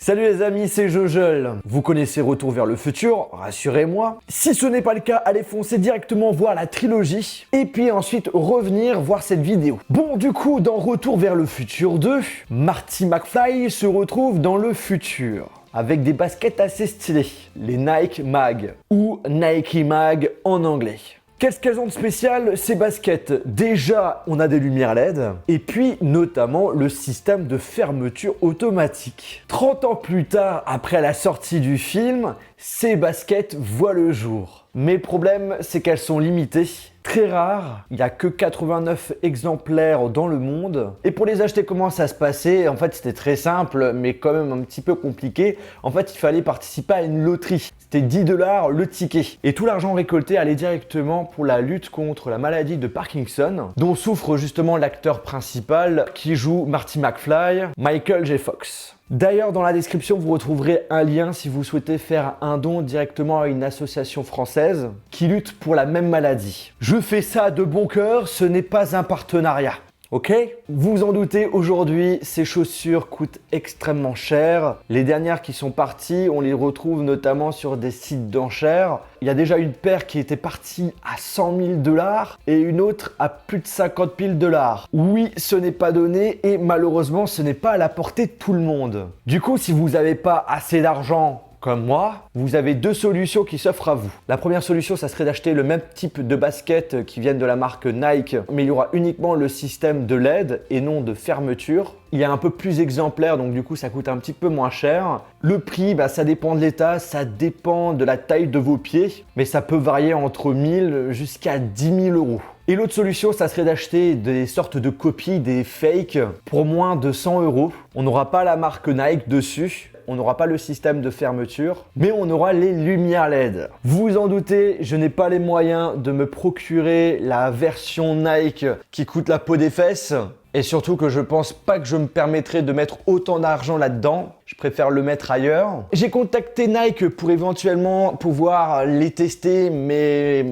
Salut les amis, c'est Jojol. Vous connaissez Retour vers le futur, rassurez-moi. Si ce n'est pas le cas, allez foncer directement voir la trilogie et puis ensuite revenir voir cette vidéo. Bon, du coup, dans Retour vers le futur 2, Marty McFly se retrouve dans le futur avec des baskets assez stylées, les Nike Mag ou Nike Mag en anglais. Qu'est-ce qu'elles ont de spécial, ces baskets? Déjà, on a des lumières LED et puis notamment le système de fermeture automatique. 30 ans plus tard, après la sortie du film, ces baskets voient le jour. Mais le problème, c'est qu'elles sont limitées, très rares. Il n'y a que 89 exemplaires dans le monde. Et pour les acheter, comment ça se passait? En fait, c'était très simple, mais quand même un petit peu compliqué. En fait, il fallait participer à une loterie. C'était 10 $ le ticket. Et tout l'argent récolté allait directement pour la lutte contre la maladie de Parkinson, dont souffre justement l'acteur principal qui joue Marty McFly, Michael J. Fox. D'ailleurs, dans la description, vous retrouverez un lien si vous souhaitez faire un don directement à une association française qui lutte pour la même maladie. Je fais ça de bon cœur, ce n'est pas un partenariat. Ok? Vous vous en doutez, aujourd'hui, ces chaussures coûtent extrêmement cher. Les dernières qui sont parties, on les retrouve notamment sur des sites d'enchères. Il y a déjà une paire qui était partie à 100 000 $ et une autre à plus de 50 000 $. Oui, ce n'est pas donné et malheureusement, ce n'est pas à la portée de tout le monde. Du coup, si vous n'avez pas assez d'argent comme moi, vous avez deux solutions qui s'offrent à vous. La première solution, ça serait d'acheter le même type de basket qui viennent de la marque Nike, mais il y aura uniquement le système de LED et non de fermeture. Il y a un peu plus exemplaire, donc du coup, ça coûte un petit peu moins cher. Le prix, ça dépend de l'état, ça dépend de la taille de vos pieds, mais ça peut varier entre 1000 jusqu'à 10 000 €. Et l'autre solution, ça serait d'acheter des sortes de copies, des fakes, pour moins de 100 €. On n'aura pas la marque Nike dessus. On n'aura pas le système de fermeture, mais on aura les lumières LED. Vous vous en doutez, je n'ai pas les moyens de me procurer la version Nike qui coûte la peau des fesses. Et surtout que je pense pas que je me permettrai de mettre autant d'argent là-dedans. Je préfère le mettre ailleurs. J'ai contacté Nike pour éventuellement pouvoir les tester, mais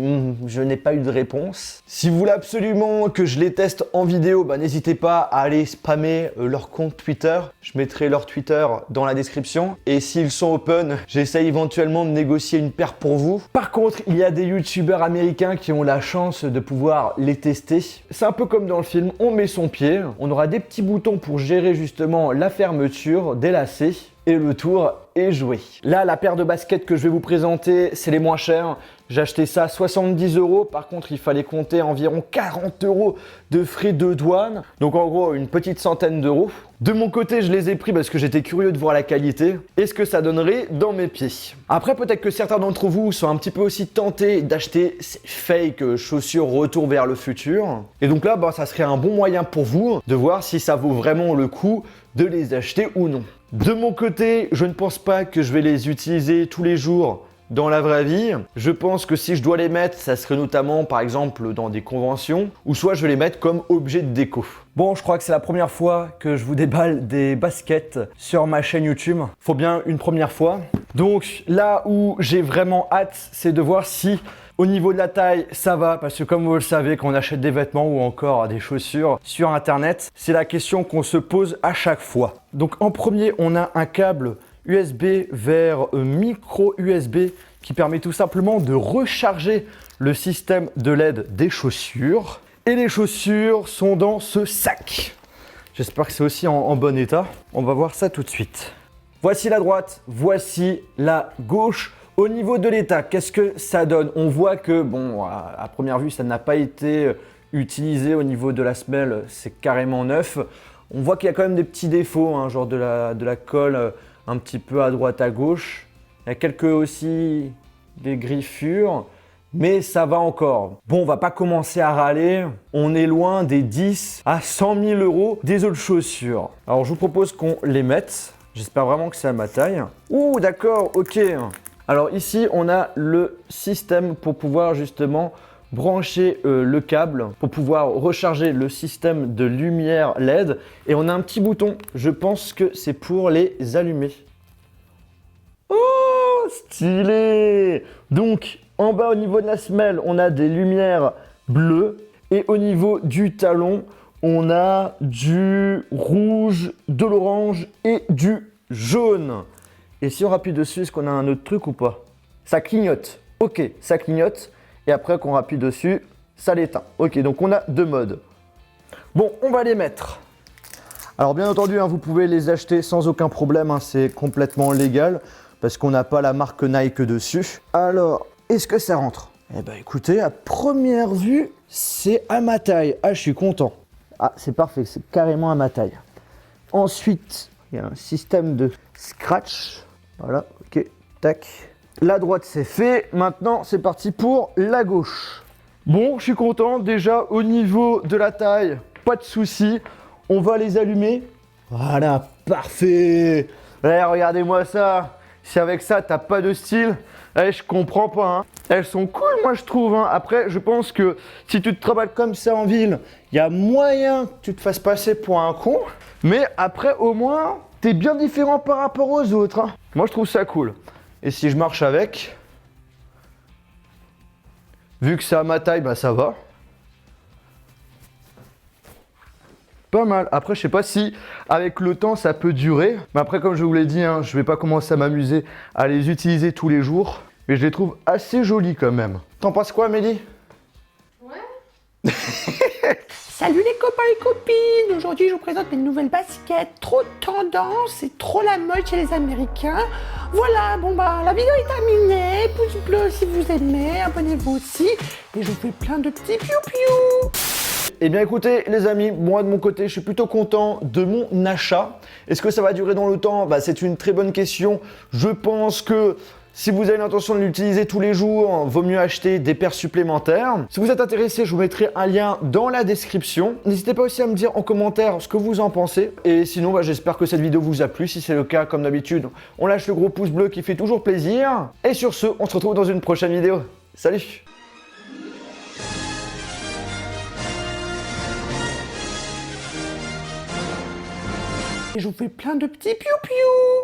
je n'ai pas eu de réponse. Si vous voulez absolument que je les teste en vidéo, n'hésitez pas à aller spammer leur compte Twitter. Je mettrai leur Twitter dans la description. Et s'ils sont open, j'essaye éventuellement de négocier une paire pour vous. Par contre, il y a des youtubeurs américains qui ont la chance de pouvoir les tester. C'est un peu comme dans le film, on met son pied. On aura des petits boutons pour gérer justement la fermeture des lacets et le tour est joué. Là, la paire de baskets que je vais vous présenter, c'est les moins chers. J'ai acheté ça à 70 €. Par contre, il fallait compter environ 40 € de frais de douane. Donc en gros, une petite centaine d'euros. De mon côté, je les ai pris parce que j'étais curieux de voir la qualité et ce que ça donnerait dans mes pieds. Après, peut-être que certains d'entre vous sont un petit peu aussi tentés d'acheter ces fake chaussures Retour vers le futur. Et donc là, ça serait un bon moyen pour vous de voir si ça vaut vraiment le coup de les acheter ou non. De mon côté, je ne pense pas que je vais les utiliser tous les jours dans la vraie vie. Je pense que si je dois les mettre, ça serait notamment par exemple dans des conventions ou soit je vais les mettre comme objet de déco. Bon, je crois que c'est la première fois que je vous déballe des baskets sur ma chaîne YouTube. Faut bien une première fois. Donc là où j'ai vraiment hâte, c'est de voir si au niveau de la taille, ça va, parce que comme vous le savez, quand on achète des vêtements ou encore des chaussures sur Internet, c'est la question qu'on se pose à chaque fois. Donc en premier, on a un câble USB vers micro USB qui permet tout simplement de recharger le système de LED des chaussures. Et les chaussures sont dans ce sac. J'espère que c'est aussi en bon état. On va voir ça tout de suite. Voici la droite, voici la gauche. Au niveau de l'état, qu'est-ce que ça donne? On voit que, à première vue, ça n'a pas été utilisé au niveau de la semelle, c'est carrément neuf. On voit qu'il y a quand même des petits défauts, genre de la colle un petit peu à droite, à gauche. Il y a quelques aussi des griffures, mais ça va encore. Bon, on va pas commencer à râler. On est loin des 10 à 100 000 € des autres chaussures. Alors, je vous propose qu'on les mette. J'espère vraiment que c'est à ma taille. Ouh, d'accord, ok. Alors ici, on a le système pour pouvoir justement brancher le câble, pour pouvoir recharger le système de lumière LED. Et on a un petit bouton, je pense que c'est pour les allumer. Oh, stylé! Donc, en bas au niveau de la semelle, on a des lumières bleues. Et au niveau du talon, on a du rouge, de l'orange et du jaune. Et si on rappuie dessus, est-ce qu'on a un autre truc ou pas? Ça clignote. Ok, ça clignote. Et après qu'on rappuie dessus, ça l'éteint. Ok, donc on a 2 modes. Bon, on va les mettre. Alors bien entendu, hein, vous pouvez les acheter sans aucun problème. Hein, c'est complètement légal parce qu'on n'a pas la marque Nike dessus. Alors, est-ce que ça rentre? Eh ben écoutez, à première vue, c'est à ma taille. Ah, je suis content. Ah, c'est parfait, c'est carrément à ma taille. Ensuite, il y a un système de scratch. Voilà, ok, tac. La droite, c'est fait. Maintenant, c'est parti pour la gauche. Bon, je suis content. Déjà, au niveau de la taille, pas de souci. On va les allumer. Voilà, parfait. Ouais, regardez-moi ça. Si avec ça, t'as pas de style, je comprends pas. Hein. Elles sont cool, moi, je trouve. Hein. Après, je pense que si tu te travailles comme ça en ville, il y a moyen que tu te fasses passer pour un con. Mais après, au moins, t'es bien différent par rapport aux autres. Hein. Moi, je trouve ça cool. Et si je marche avec, vu que c'est à ma taille, bah ça va. Pas mal. Après, je sais pas si avec le temps ça peut durer. Mais après, comme je vous l'ai dit, hein, je vais pas commencer à m'amuser à les utiliser tous les jours. Mais je les trouve assez jolis quand même. T'en penses quoi, Amélie? Ouais. Salut les copains et copines. Aujourd'hui, je vous présente mes nouvelles baskets. Trop tendance et trop la mode chez les Américains. Voilà, bon bah, la vidéo est terminée. Pouce bleu si vous aimez. Abonnez-vous aussi. Et je vous fais plein de petits piou-piou. Eh bien écoutez les amis, moi de mon côté je suis plutôt content de mon achat. Est-ce que ça va durer dans le temps? Bah, c'est une très bonne question. Je pense que si vous avez l'intention de l'utiliser tous les jours, vaut mieux acheter des paires supplémentaires. Si vous êtes intéressé, je vous mettrai un lien dans la description. N'hésitez pas aussi à me dire en commentaire ce que vous en pensez. Et sinon, bah, j'espère que cette vidéo vous a plu. Si c'est le cas, comme d'habitude, on lâche le gros pouce bleu qui fait toujours plaisir. Et sur ce, on se retrouve dans une prochaine vidéo. Salut! Et je vous fais plein de petits piou-piou.